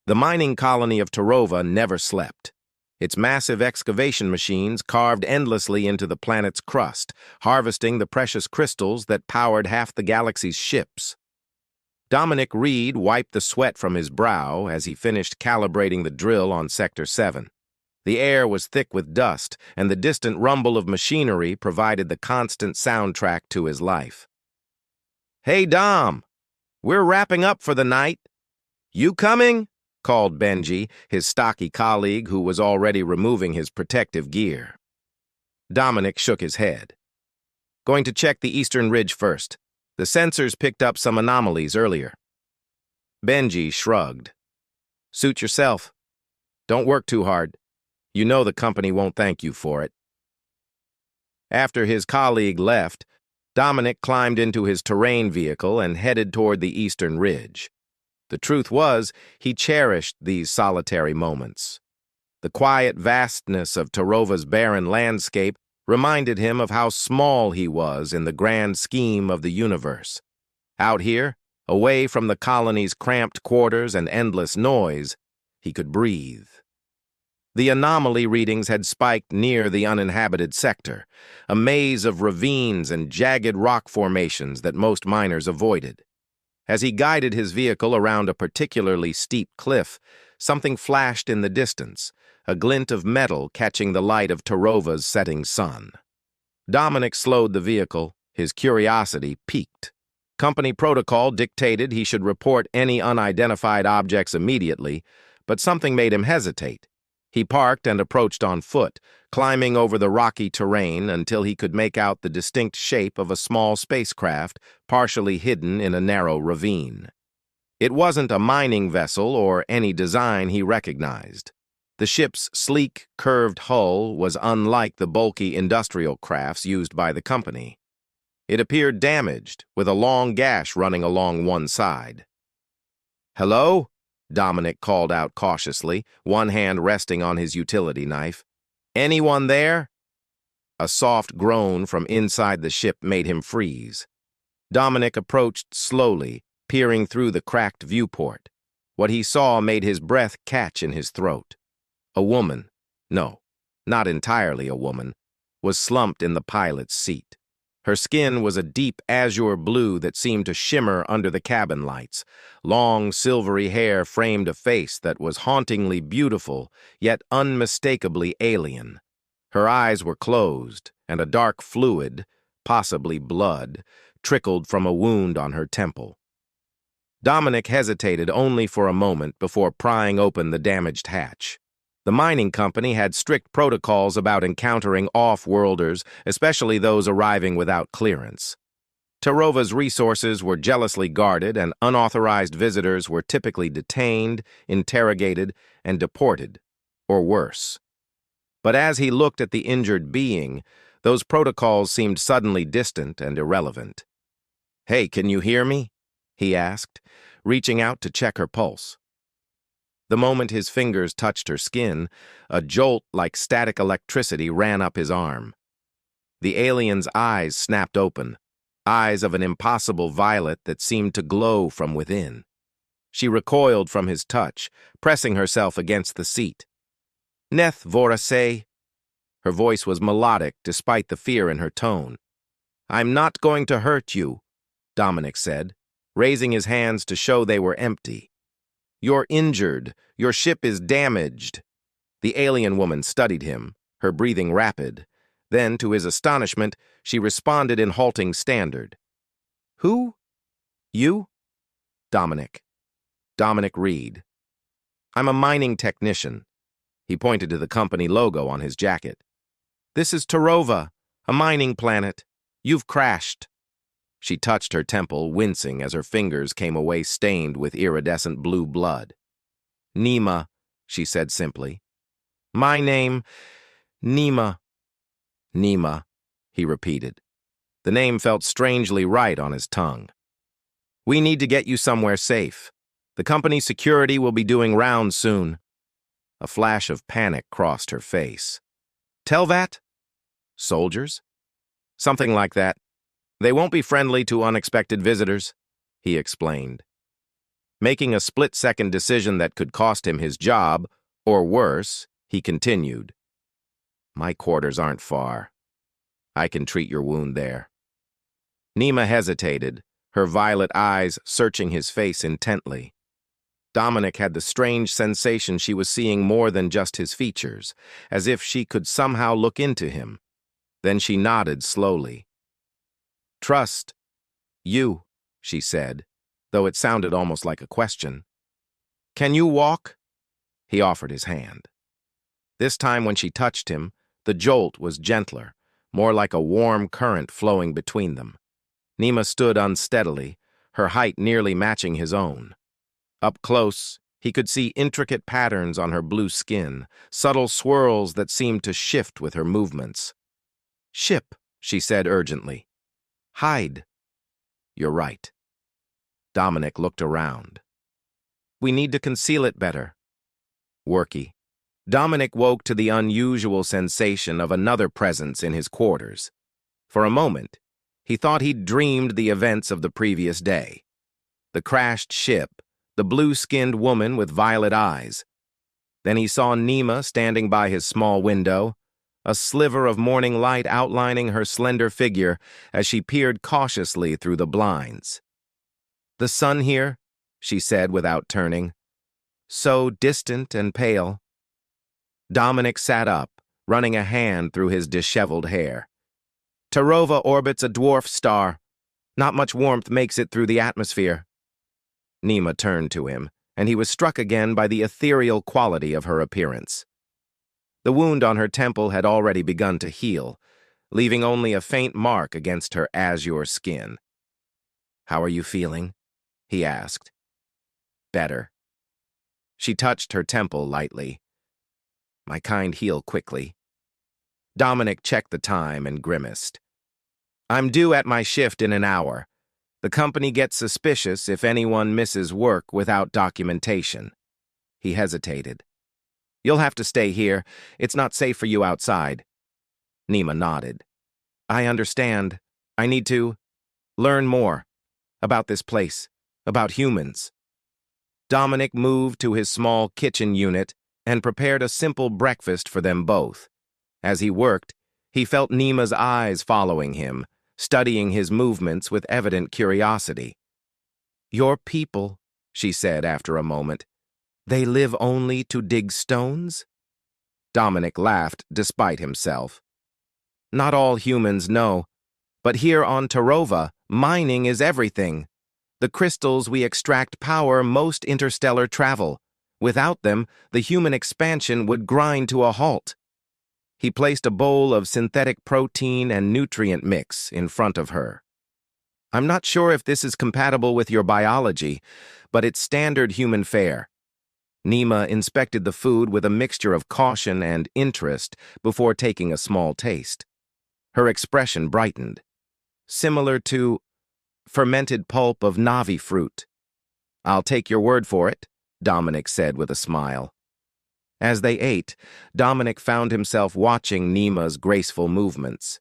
The mining colony of Tarova never slept. Its massive excavation machines carved endlessly into the planet's crust, harvesting the precious crystals that powered half the galaxy's ships. Dominic Reed wiped the sweat from his brow as he finished calibrating the drill on Sector 7. The air was thick with dust, and the distant rumble of machinery provided the constant soundtrack to his life. "Hey, Dom, we're wrapping up for the night. You coming?" called Benji, his stocky colleague who was already removing his protective gear. Dominic shook his head. "Going to check the eastern ridge first. The sensors picked up some anomalies earlier." Benji shrugged. "Suit yourself. Don't work too hard. You know the company won't thank you for it." After his colleague left, Dominic climbed into his terrain vehicle and headed toward the eastern ridge. The truth was, he cherished these solitary moments. The quiet vastness of Tarova's barren landscape reminded him of how small he was in the grand scheme of the universe. Out here, away from the colony's cramped quarters and endless noise, he could breathe. The anomaly readings had spiked near the uninhabited sector, a maze of ravines and jagged rock formations that most miners avoided. As he guided his vehicle around a particularly steep cliff, something flashed in the distance, a glint of metal catching the light of Tarova's setting sun. Dominic slowed the vehicle, his curiosity piqued. Company protocol dictated he should report any unidentified objects immediately, but something made him hesitate. He parked and approached on foot, climbing over the rocky terrain until he could make out the distinct shape of a small spacecraft partially hidden in a narrow ravine. It wasn't a mining vessel or any design he recognized. The ship's sleek, curved hull was unlike the bulky industrial crafts used by the company. It appeared damaged, with a long gash running along one side. "Hello?" Dominic called out cautiously, one hand resting on his utility knife. "Anyone there?" A soft groan from inside the ship made him freeze. Dominic approached slowly, peering through the cracked viewport. What he saw made his breath catch in his throat. A woman, no, not entirely a woman, was slumped in the pilot's seat. Her skin was a deep azure blue that seemed to shimmer under the cabin lights. Long, silvery hair framed a face that was hauntingly beautiful, yet unmistakably alien. Her eyes were closed, and a dark fluid, possibly blood, trickled from a wound on her temple. Dominic hesitated only for a moment before prying open the damaged hatch. The mining company had strict protocols about encountering off-worlders, especially those arriving without clearance. Tarova's resources were jealously guarded, and unauthorized visitors were typically detained, interrogated, and deported, or worse. But as he looked at the injured being, those protocols seemed suddenly distant and irrelevant. "Hey, can you hear me?" he asked, reaching out to check her pulse. The moment his fingers touched her skin, a jolt like static electricity ran up his arm. The alien's eyes snapped open, eyes of an impossible violet that seemed to glow from within. She recoiled from his touch, pressing herself against the seat. "Neth vorase." Her voice was melodic despite the fear in her tone. "I'm not going to hurt you," Dominic said, raising his hands to show they were empty. "You're injured. Your ship is damaged." The alien woman studied him, her breathing rapid. Then, to his astonishment, she responded in halting standard. "Who? You?" "Dominic. Dominic Reed. I'm a mining technician." He pointed to the company logo on his jacket. "This is Tarova, a mining planet. You've crashed." She touched her temple, wincing as her fingers came away stained with iridescent blue blood. "Nima," she said simply. "My name, Nima." "Nima," he repeated. The name felt strangely right on his tongue. "We need to get you somewhere safe. The company's security will be doing rounds soon." A flash of panic crossed her face. "Telvat? Soldiers?" "Something like that. They won't be friendly to unexpected visitors," he explained. Making a split-second decision that could cost him his job, or worse, he continued. My quarters aren't far. I can treat your wound there. Nima hesitated, her violet eyes searching his face intently. Dominic had the strange sensation she was seeing more than just his features, as if she could somehow look into him. Then she nodded slowly. Trust you, she said, though it sounded almost like a question. Can you walk? He offered his hand. This time when she touched him, the jolt was gentler, more like a warm current flowing between them. Nima stood unsteadily, her height nearly matching his own. Up close, he could see intricate patterns on her blue skin, subtle swirls that seemed to shift with her movements. Ship, she said urgently. Hide. You're right. Dominic looked around. We need to conceal it better. Worky. Dominic woke to the unusual sensation of another presence in his quarters. For a moment, he thought he'd dreamed the events of the previous day. The crashed ship, the blue-skinned woman with violet eyes. Then he saw Nima standing by his small window, a sliver of morning light outlining her slender figure as she peered cautiously through the blinds. The sun here, she said without turning. So distant and pale. Dominic sat up, running a hand through his disheveled hair. Tarova orbits a dwarf star. Not much warmth makes it through the atmosphere. Nima turned to him, and he was struck again by the ethereal quality of her appearance. The wound on her temple had already begun to heal, leaving only a faint mark against her azure skin. How are you feeling? He asked. Better. She touched her temple lightly. My kind heal quickly. Dominic checked the time and grimaced. I'm due at my shift in an hour. The company gets suspicious if anyone misses work without documentation. He hesitated. You'll have to stay here. It's not safe for you outside. Nima nodded. I understand. I need to learn more about this place, about humans. Dominic moved to his small kitchen unit and prepared a simple breakfast for them both. As he worked, he felt Nima's eyes following him, studying his movements with evident curiosity. Your people, she said after a moment, they live only to dig stones? Dominic laughed despite himself. Not all humans know, but here on Tarova, mining is everything. The crystals we extract power most interstellar travel. Without them, the human expansion would grind to a halt. He placed a bowl of synthetic protein and nutrient mix in front of her. I'm not sure if this is compatible with your biology, but it's standard human fare. Nima inspected the food with a mixture of caution and interest before taking a small taste. Her expression brightened. Similar to fermented pulp of Navi fruit. I'll take your word for it, Dominic said with a smile. As they ate, Dominic found himself watching Nima's graceful movements.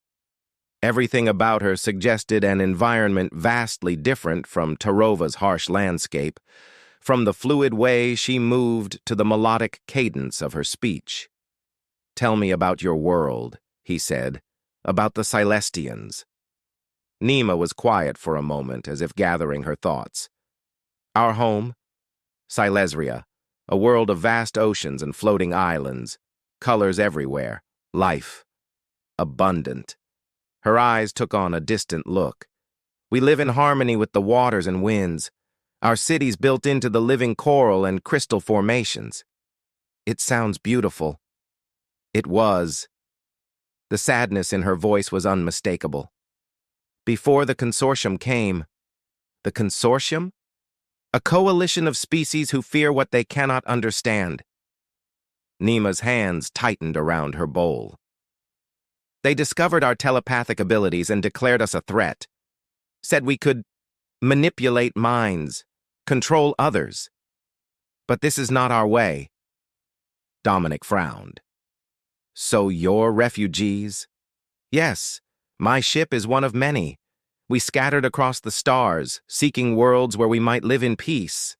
Everything about her suggested an environment vastly different from Tarova's harsh landscape, from the fluid way she moved to the melodic cadence of her speech. Tell me about your world, he said, about the Celestians. Nima was quiet for a moment, as if gathering her thoughts. Our home? Silesria, a world of vast oceans and floating islands, colors everywhere, life, abundant. Her eyes took on a distant look. We live in harmony with the waters and winds, our cities built into the living coral and crystal formations. It sounds beautiful. It was. The sadness in her voice was unmistakable. Before the consortium came. The consortium? A coalition of species who fear what they cannot understand. Nima's hands tightened around her bowl. They discovered our telepathic abilities and declared us a threat. Said we could manipulate minds, control others. But this is not our way. Dominic frowned. So you're refugees? Yes, my ship is one of many. We scattered across the stars, seeking worlds where we might live in peace.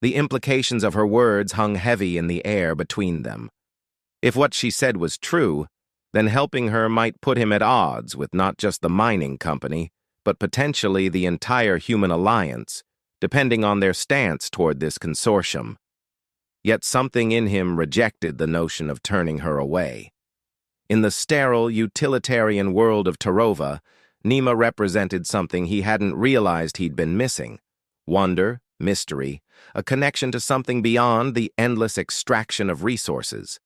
The implications of her words hung heavy in the air between them. If what she said was true, then helping her might put him at odds with not just the mining company, but potentially the entire human alliance, depending on their stance toward this consortium. Yet something in him rejected the notion of turning her away. In the sterile, utilitarian world of Tarova, Nima represented something he hadn't realized he'd been missing: wonder, mystery, a connection to something beyond the endless extraction of resources.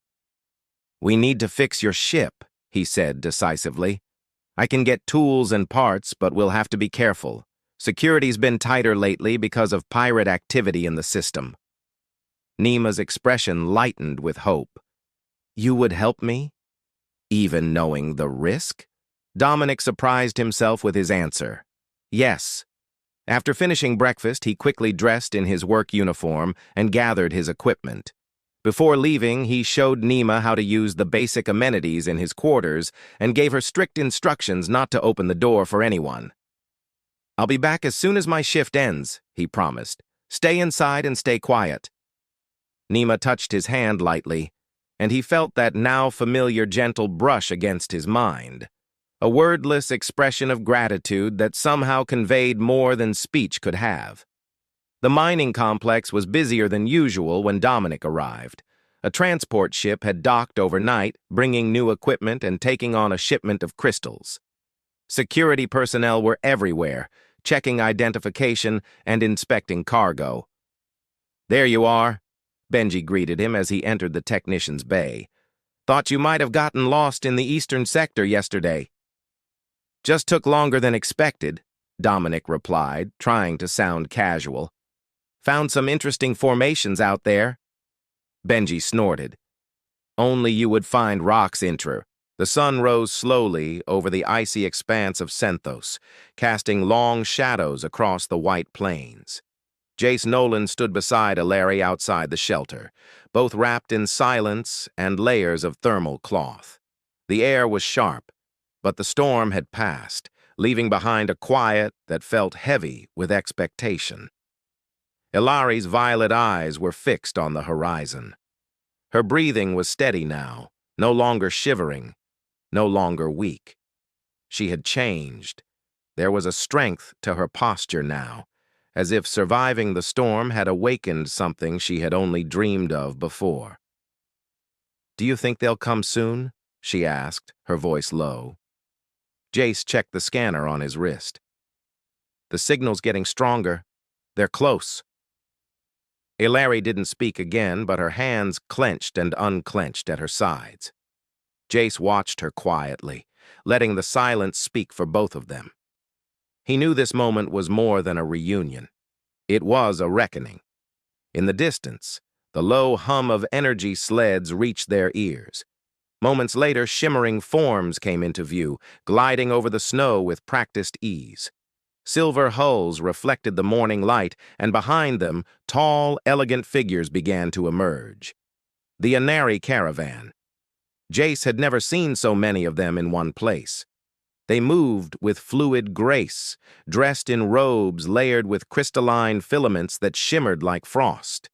"We need to fix your ship," he said decisively. "I can get tools and parts, but we'll have to be careful. Security's been tighter lately because of pirate activity in the system." Nima's expression lightened with hope. "You would help me? Even knowing the risk?" Dominic surprised himself with his answer. "Yes." After finishing breakfast, he quickly dressed in his work uniform and gathered his equipment. Before leaving, he showed Nima how to use the basic amenities in his quarters and gave her strict instructions not to open the door for anyone. "I'll be back as soon as my shift ends," he promised. "Stay inside and stay quiet." Nima touched his hand lightly, and he felt that now familiar gentle brush against his mind, a wordless expression of gratitude that somehow conveyed more than speech could have. The mining complex was busier than usual when Dominic arrived. A transport ship had docked overnight, bringing new equipment and taking on a shipment of crystals. Security personnel were everywhere, checking identification and inspecting cargo. "There you are," Benji greeted him as he entered the technician's bay. "Thought you might have gotten lost in the eastern sector yesterday." "Just took longer than expected," Dominic replied, trying to sound casual. "Found some interesting formations out there." Benji snorted. "Only you would find rocks intra." The sun rose slowly over the icy expanse of Senthos, casting long shadows across the white plains. Jace Nolan stood beside Larry outside the shelter, both wrapped in silence and layers of thermal cloth. The air was sharp, but the storm had passed, leaving behind a quiet that felt heavy with expectation. Ilari's violet eyes were fixed on the horizon. Her breathing was steady now, no longer shivering, no longer weak. She had changed. There was a strength to her posture now, as if surviving the storm had awakened something she had only dreamed of before. "Do you think they'll come soon?" she asked, her voice low. Jace checked the scanner on his wrist. "The signal's getting stronger. They're close." Ilari didn't speak again, but her hands clenched and unclenched at her sides. Jace watched her quietly, letting the silence speak for both of them. He knew this moment was more than a reunion. It was a reckoning. In the distance, the low hum of energy sleds reached their ears. Moments later, shimmering forms came into view, gliding over the snow with practiced ease. Silver hulls reflected the morning light, and behind them, tall, elegant figures began to emerge. The Inari caravan. Jace had never seen so many of them in one place. They moved with fluid grace, dressed in robes layered with crystalline filaments that shimmered like frost.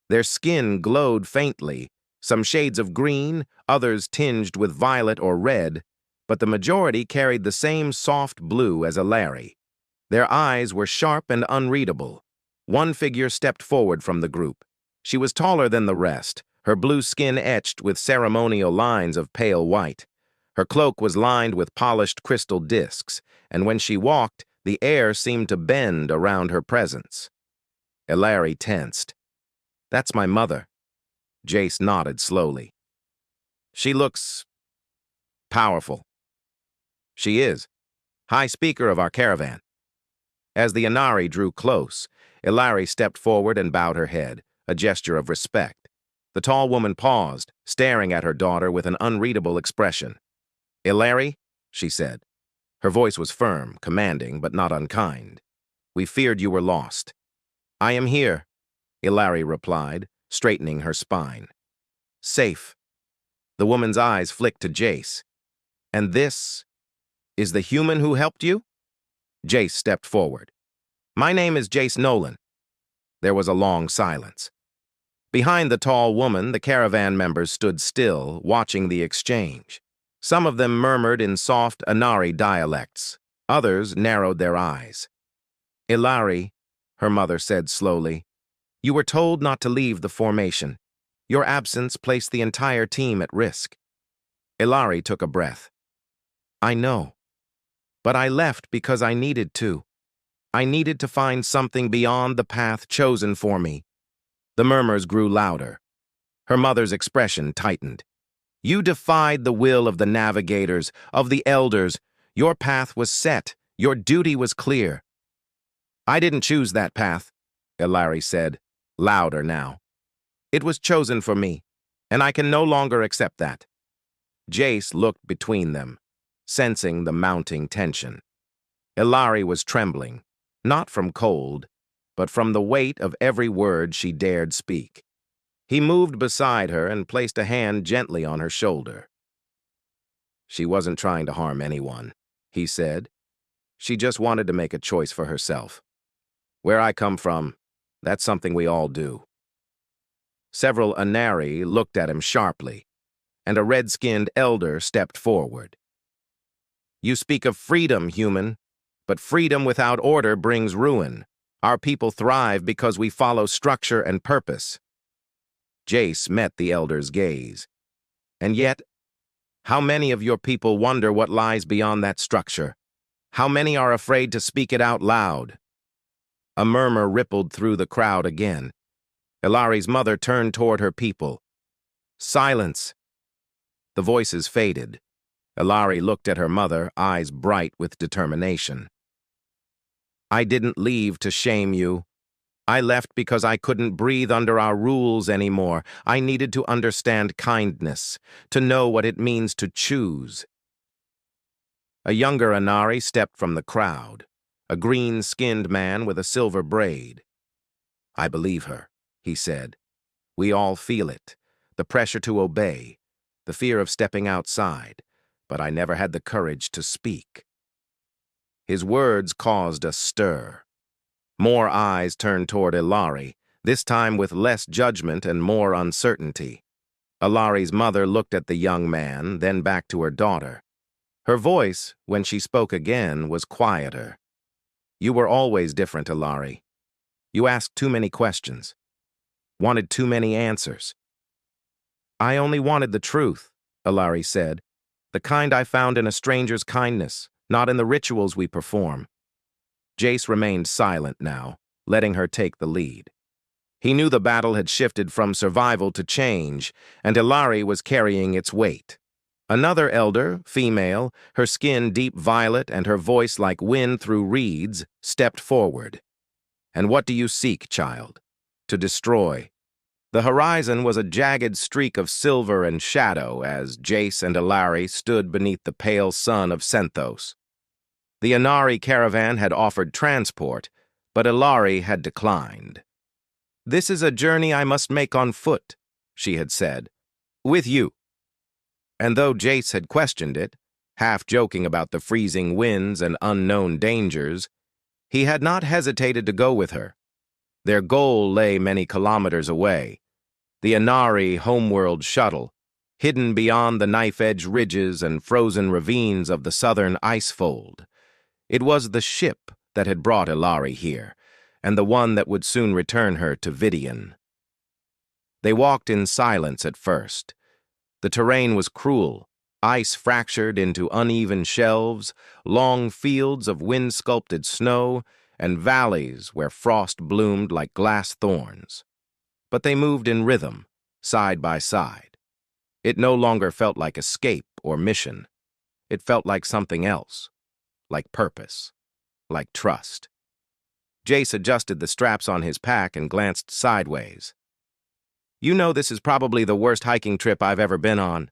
Their skin glowed faintly, some shades of green, others tinged with violet or red, but the majority carried the same soft blue as Ilari. Their eyes were sharp and unreadable. One figure stepped forward from the group. She was taller than the rest, her blue skin etched with ceremonial lines of pale white. Her cloak was lined with polished crystal discs, and when she walked, the air seemed to bend around her presence. Ilari tensed. "That's my mother." Jace nodded slowly. "She looks powerful." "She is. High speaker of our caravan." As the Inari drew close, Ilari stepped forward and bowed her head, a gesture of respect. The tall woman paused, staring at her daughter with an unreadable expression. "Ilari," she said. Her voice was firm, commanding, but not unkind. "We feared you were lost." "I am here," Ilari replied, straightening her spine. "Safe." The woman's eyes flicked to Jace. "And this is the human who helped you?" Jace stepped forward. "My name is Jace Nolan." There was a long silence. Behind the tall woman, the caravan members stood still, watching the exchange. Some of them murmured in soft Anari dialects. Others narrowed their eyes. "Ilari," her mother said slowly, "you were told not to leave the formation. Your absence placed the entire team at risk." Ilari took a breath. "I know. But I left because I needed to. I needed to find something beyond the path chosen for me." The murmurs grew louder. Her mother's expression tightened. "You defied the will of the navigators, of the elders. Your path was set. Your duty was clear." "I didn't choose that path," Ilari said, louder now. "It was chosen for me, and I can no longer accept that." Jace looked between them, sensing the mounting tension. Ilari was trembling, not from cold, but from the weight of every word she dared speak. He moved beside her and placed a hand gently on her shoulder. "She wasn't trying to harm anyone," he said. "She just wanted to make a choice for herself. Where I come from, that's something we all do." Several Anari looked at him sharply, and a red-skinned elder stepped forward. "You speak of freedom, human, but freedom without order brings ruin. Our people thrive because we follow structure and purpose." Jace met the elder's gaze. "And yet, how many of your people wonder what lies beyond that structure? How many are afraid to speak it out loud?" A murmur rippled through the crowd again. Ilari's mother turned toward her people. "Silence." The voices faded. Ilari looked at her mother, eyes bright with determination. "I didn't leave to shame you. I left because I couldn't breathe under our rules anymore. I needed to understand kindness, to know what it means to choose." A younger Anari stepped from the crowd, a green-skinned man with a silver braid. "I believe her," he said. "We all feel it, the pressure to obey, the fear of stepping outside, but I never had the courage to speak." His words caused a stir. More eyes turned toward Ilari, this time with less judgment and more uncertainty. Ilari's mother looked at the young man, then back to her daughter. Her voice, when she spoke again, was quieter. "You were always different, Ilari. You asked too many questions, wanted too many answers." "I only wanted the truth," Ilari said. "The kind I found in a stranger's kindness, not in the rituals we perform." Jace remained silent now, letting her take the lead. He knew the battle had shifted from survival to change, and Ilari was carrying its weight. Another elder, female, her skin deep violet and her voice like wind through reeds, stepped forward. "And what do you seek, child? To destroy." The horizon was a jagged streak of silver and shadow as Jace and Ilari stood beneath the pale sun of Senthos. The Anari caravan had offered transport, but Ilari had declined. "This is a journey I must make on foot," she had said. "With you." And though Jace had questioned it, half joking about the freezing winds and unknown dangers, he had not hesitated to go with her. Their goal lay many kilometers away, the Anari homeworld shuttle, hidden beyond the knife-edge ridges and frozen ravines of the southern icefold. It was the ship that had brought Ilari here, and the one that would soon return her to Vidian. They walked in silence at first. The terrain was cruel, ice fractured into uneven shelves, long fields of wind-sculpted snow, and valleys where frost bloomed like glass thorns. But they moved in rhythm, side by side. It no longer felt like escape or mission. It felt like something else, like purpose, like trust. Jace adjusted the straps on his pack and glanced sideways. "You know this is probably the worst hiking trip I've ever been on."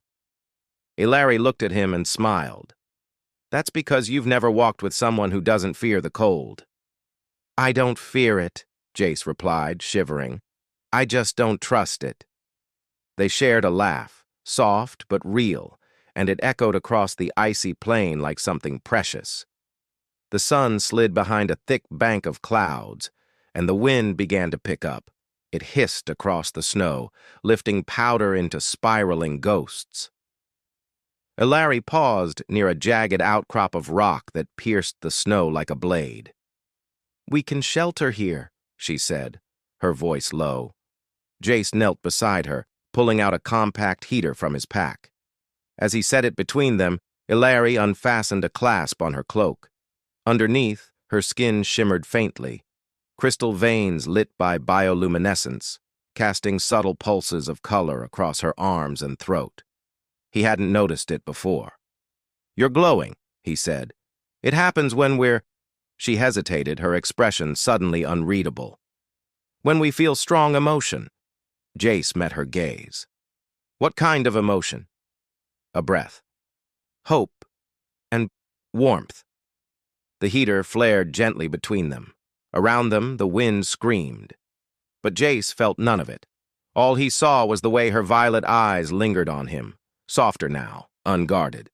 Ilari looked at him and smiled. "That's because you've never walked with someone who doesn't fear the cold." "I don't fear it," Jace replied, shivering. "I just don't trust it." They shared a laugh, soft but real, and it echoed across the icy plain like something precious. The sun slid behind a thick bank of clouds, and the wind began to pick up. It hissed across the snow, lifting powder into spiraling ghosts. Ilari paused near a jagged outcrop of rock that pierced the snow like a blade. "We can shelter here," she said, her voice low. Jace knelt beside her, pulling out a compact heater from his pack. As he set it between them, Ilari unfastened a clasp on her cloak. Underneath, her skin shimmered faintly, crystal veins lit by bioluminescence, casting subtle pulses of color across her arms and throat. He hadn't noticed it before. "You're glowing," he said. "It happens when we're—" She hesitated, her expression suddenly unreadable. "When we feel strong emotion." Jace met her gaze. "What kind of emotion?" A breath. "Hope and warmth." The heater flared gently between them. Around them, the wind screamed. But Jace felt none of it. All he saw was the way her violet eyes lingered on him, softer now, unguarded.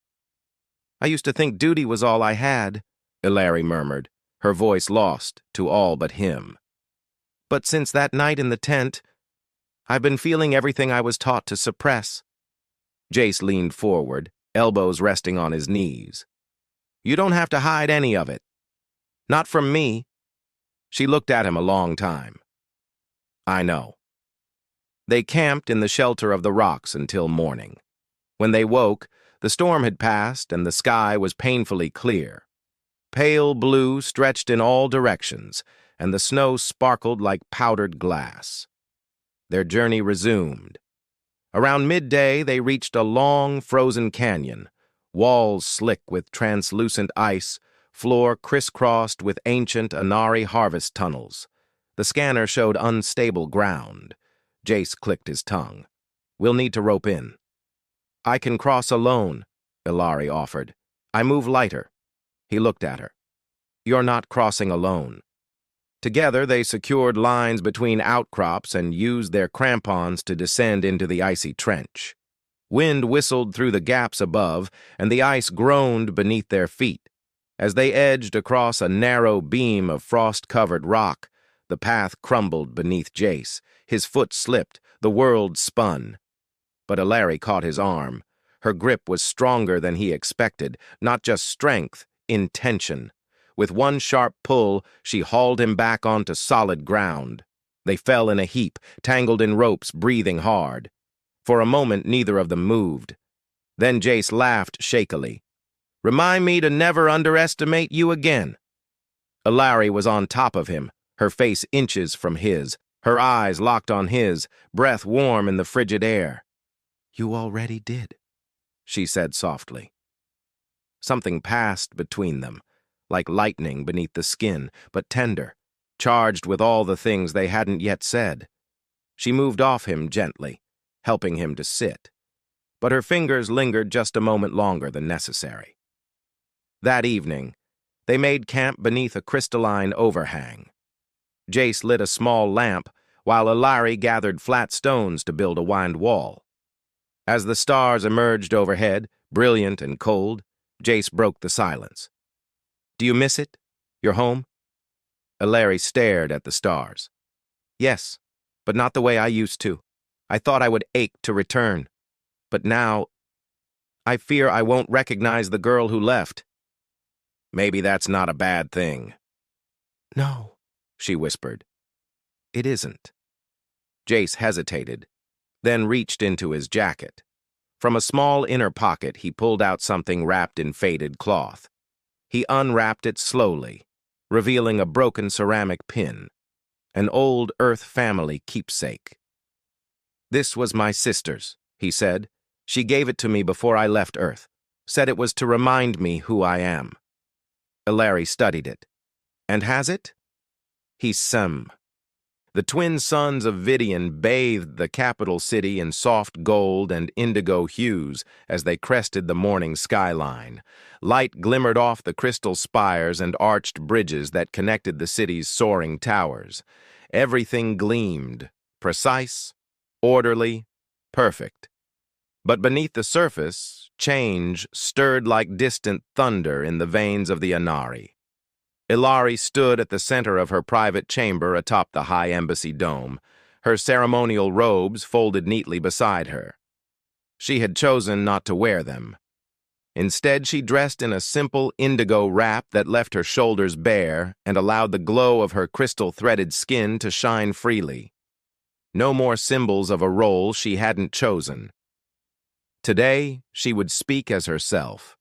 "I used to think duty was all I had," Ilari murmured, her voice lost to all but him. "But since that night in the tent, I've been feeling everything I was taught to suppress." Jace leaned forward, elbows resting on his knees. "You don't have to hide any of it. Not from me." She looked at him a long time. "I know." They camped in the shelter of the rocks until morning. When they woke, the storm had passed and the sky was painfully clear. Pale blue stretched in all directions, and the snow sparkled like powdered glass. Their journey resumed. Around midday, they reached a long, frozen canyon, walls slick with translucent ice, floor crisscrossed with ancient Inari harvest tunnels. The scanner showed unstable ground. Jace clicked his tongue. "We'll need to rope in." "I can cross alone," Ilari offered. "I move lighter." He looked at her. "You're not crossing alone." Together, they secured lines between outcrops and used their crampons to descend into the icy trench. Wind whistled through the gaps above, and the ice groaned beneath their feet. As they edged across a narrow beam of frost-covered rock, the path crumbled beneath Jace. His foot slipped, the world spun. But Ilari caught his arm. Her grip was stronger than he expected, not just strength, intention. With one sharp pull, she hauled him back onto solid ground. They fell in a heap, tangled in ropes, breathing hard. For a moment, neither of them moved. Then Jace laughed shakily. "Remind me to never underestimate you again." Ilari was on top of him, her face inches from his, her eyes locked on his, breath warm in the frigid air. "You already did," she said softly. Something passed between them, like lightning beneath the skin, but tender, charged with all the things they hadn't yet said. She moved off him gently, helping him to sit. But her fingers lingered just a moment longer than necessary. That evening, they made camp beneath a crystalline overhang. Jace lit a small lamp, while Ilari gathered flat stones to build a wind wall. As the stars emerged overhead, brilliant and cold, Jace broke the silence. "Do you miss it? Your home?" Ilari stared at the stars. "Yes, but not the way I used to. I thought I would ache to return. But now, I fear I won't recognize the girl who left." "Maybe that's not a bad thing." "No," she whispered. "It isn't." Jace hesitated, then reached into his jacket. From a small inner pocket, he pulled out something wrapped in faded cloth. He unwrapped it slowly, revealing a broken ceramic pin, an old Earth family keepsake. "This was my sister's," he said. "She gave it to me before I left Earth, said it was to remind me who I am." Ilari studied it. "And has it?" He summed. The twin suns of Vidian bathed the capital city in soft gold and indigo hues as they crested the morning skyline. Light glimmered off the crystal spires and arched bridges that connected the city's soaring towers. Everything gleamed, precise, orderly, perfect. But beneath the surface, change stirred like distant thunder in the veins of the Inari. Ilari stood at the center of her private chamber atop the high embassy dome, her ceremonial robes folded neatly beside her. She had chosen not to wear them. Instead, she dressed in a simple indigo wrap that left her shoulders bare and allowed the glow of her crystal-threaded skin to shine freely. No more symbols of a role she hadn't chosen. Today, she would speak as herself.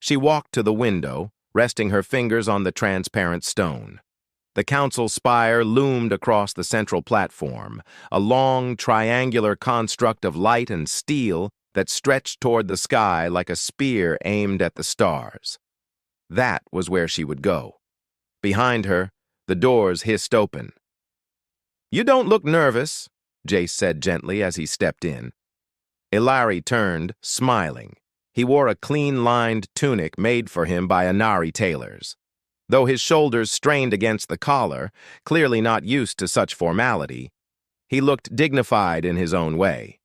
She walked to the window, resting her fingers on the transparent stone. The council spire loomed across the central platform, a long, triangular construct of light and steel that stretched toward the sky like a spear aimed at the stars. That was where she would go. Behind her, the doors hissed open. "You don't look nervous," Jace said gently as he stepped in. Ilari turned, smiling. He wore a clean-lined tunic made for him by Inari tailors. Though his shoulders strained against the collar, clearly not used to such formality, he looked dignified in his own way.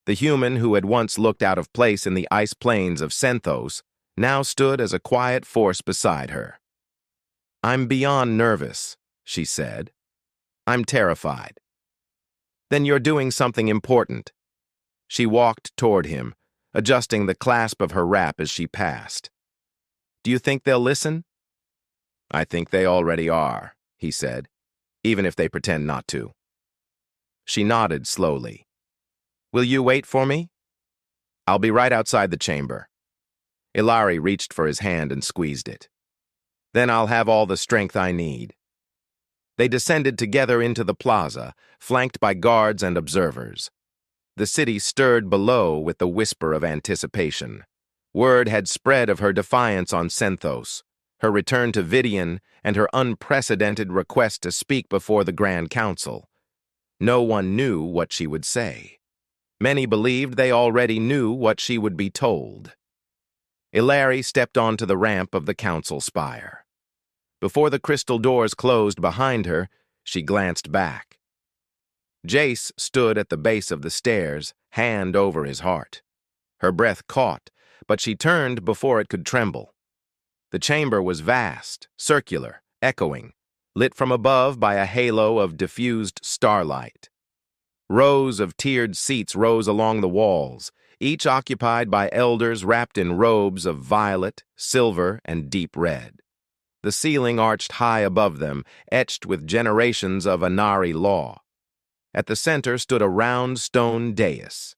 The human who had once looked out of place in the ice plains of Senthos now stood as a quiet force beside her. "I'm beyond nervous," she said. "I'm terrified." "Then you're doing something important." She walked toward him, adjusting the clasp of her wrap as she passed. "Do you think they'll listen?" "I think they already are," he said, "even if they pretend not to." She nodded slowly. "Will you wait for me?" "I'll be right outside the chamber." Ilari reached for his hand and squeezed it. "Then I'll have all the strength I need." They descended together into the plaza, flanked by guards and observers. The city stirred below with the whisper of anticipation. Word had spread of her defiance on Senthos, her return to Vidian, and her unprecedented request to speak before the Grand Council. No one knew what she would say. Many believed they already knew what she would be told. Ilari stepped onto the ramp of the council spire. Before the crystal doors closed behind her, she glanced back. Jace stood at the base of the stairs, hand over his heart. Her breath caught, but she turned before it could tremble. The chamber was vast, circular, echoing, lit from above by a halo of diffused starlight. Rows of tiered seats rose along the walls, each occupied by elders wrapped in robes of violet, silver, and deep red. The ceiling arched high above them, etched with generations of Inari law. At the center stood a round stone dais.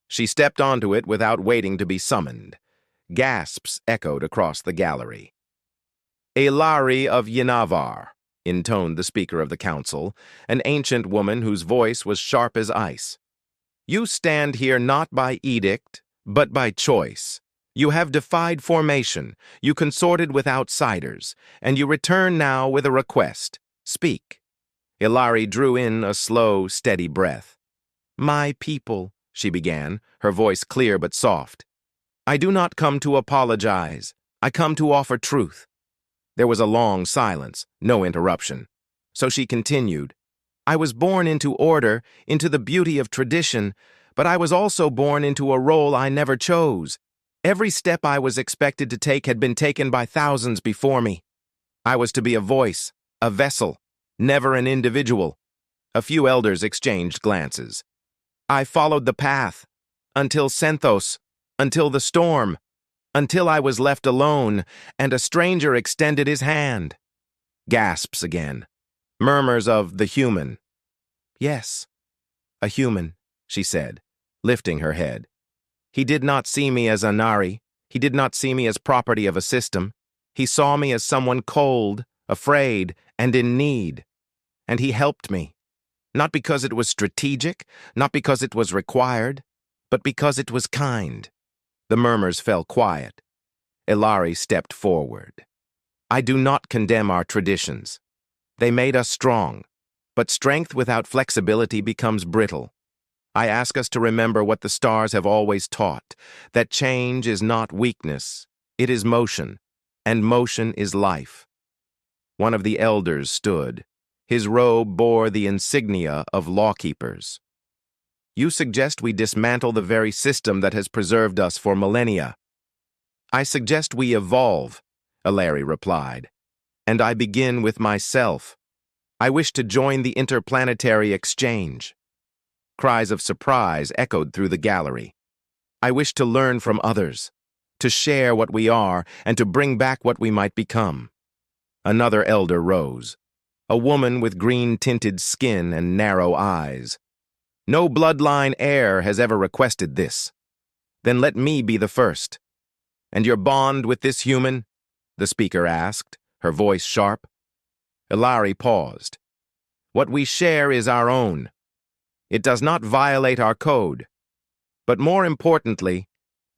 She stepped onto it without waiting to be summoned. Gasps echoed across the gallery. "Ilari of Yinavar," intoned the Speaker of the Council, an ancient woman whose voice was sharp as ice. "You stand here not by edict, but by choice. You have defied formation, you consorted with outsiders, and you return now with a request. Speak." Ilari drew in a slow, steady breath. "My people," she began, her voice clear but soft. "I do not come to apologize. I come to offer truth." There was a long silence, no interruption. So she continued, "I was born into order, into the beauty of tradition, but I was also born into a role I never chose. Every step I was expected to take had been taken by thousands before me. I was to be a voice, a vessel, never an individual." A few elders exchanged glances. "I followed the path, until Senthos, until the storm, until I was left alone, and a stranger extended his hand." Gasps again. Murmurs of the human. "Yes, a human," she said, lifting her head. "He did not see me as Inari. He did not see me as property of a system. He saw me as someone cold, afraid, and in need. And he helped me. Not because it was strategic, not because it was required, but because it was kind." The murmurs fell quiet. Ilari stepped forward. "I do not condemn our traditions. They made us strong, but strength without flexibility becomes brittle. I ask us to remember what the stars have always taught, that change is not weakness, it is motion, and motion is life." One of the elders stood. His robe bore the insignia of lawkeepers. "You suggest we dismantle the very system that has preserved us for millennia." "I suggest we evolve," Ilari replied. And I begin with myself. I wish to join the interplanetary exchange. Cries of surprise echoed through the gallery. I wish to learn from others, to share what we are, and to bring back what we might become. Another elder rose, a woman with green-tinted skin and narrow eyes. No bloodline heir has ever requested this. Then let me be the first. And your bond with this human? The speaker asked, her voice sharp. Ilari paused. What we share is our own. It does not violate our code. But more importantly,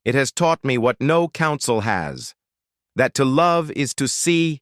it has taught me what no council has, that to love is to see